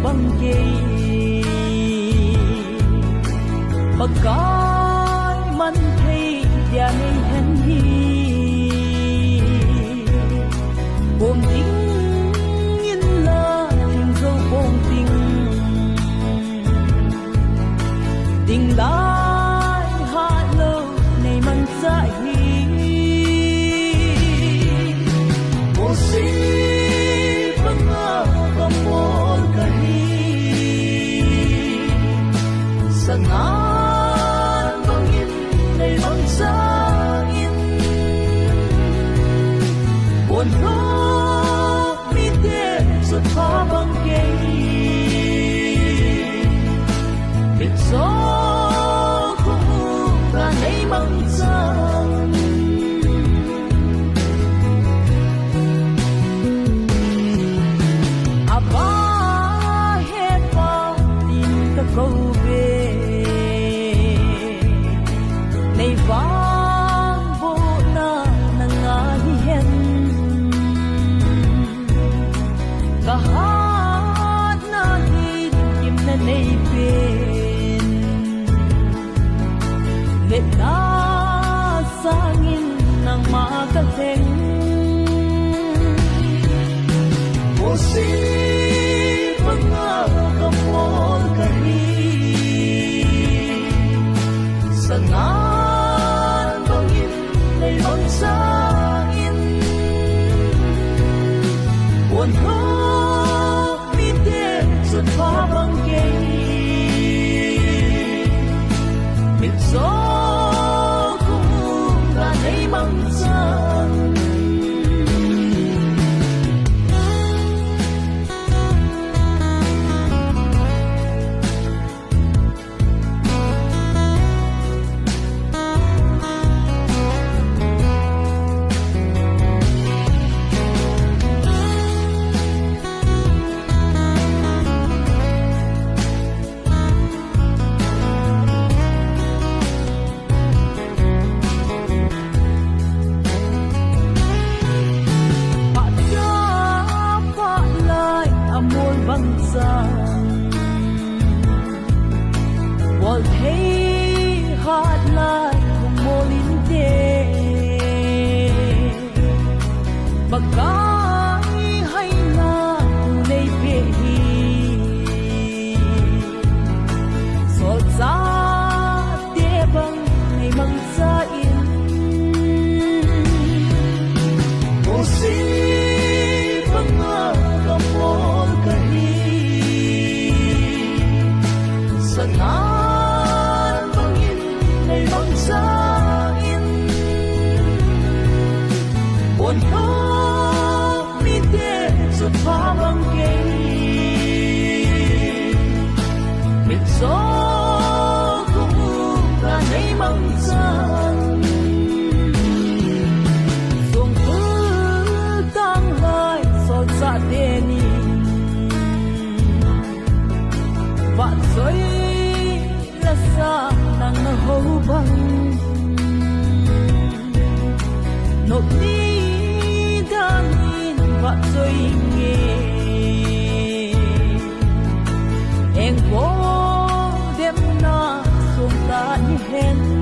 băng kề bậc cái man thấy dia này hẹn hi ôm tình in là tình dấu bông tình đai hạ lâu này man dại hi ô si băng ngơ cầm môi cả hi sang an băng in này băng xa in buồn lúc mi tê giọt pha băng kề biết gió này mong rằng ba hết bao tin ta câu về này vang vô na nang ai hen cả hát na hin kim na này bên hết na sangin nang makateng o si mga kamol kahi sangan bangin nay bang sangin buồn hôm mi tê xuân pha băng kề biết gió này mong rằng băng giang bỏ thấy hát lại cùng mô linh tê bậc cái hay là cùng lấy về hi giọt giá tê băng ngày măng giá yên ô si băng ngơ cầm môi sangan bangin nay bang sa in buồn lúc mi tê giọt pha băng kề biết gió cũng là nay mong rằng dùng cứ tăng lại giọt dạ đê ni vạn giới sa nang hau bang nốt ni danin va zoi nge eng bo dem na sum ta ni hen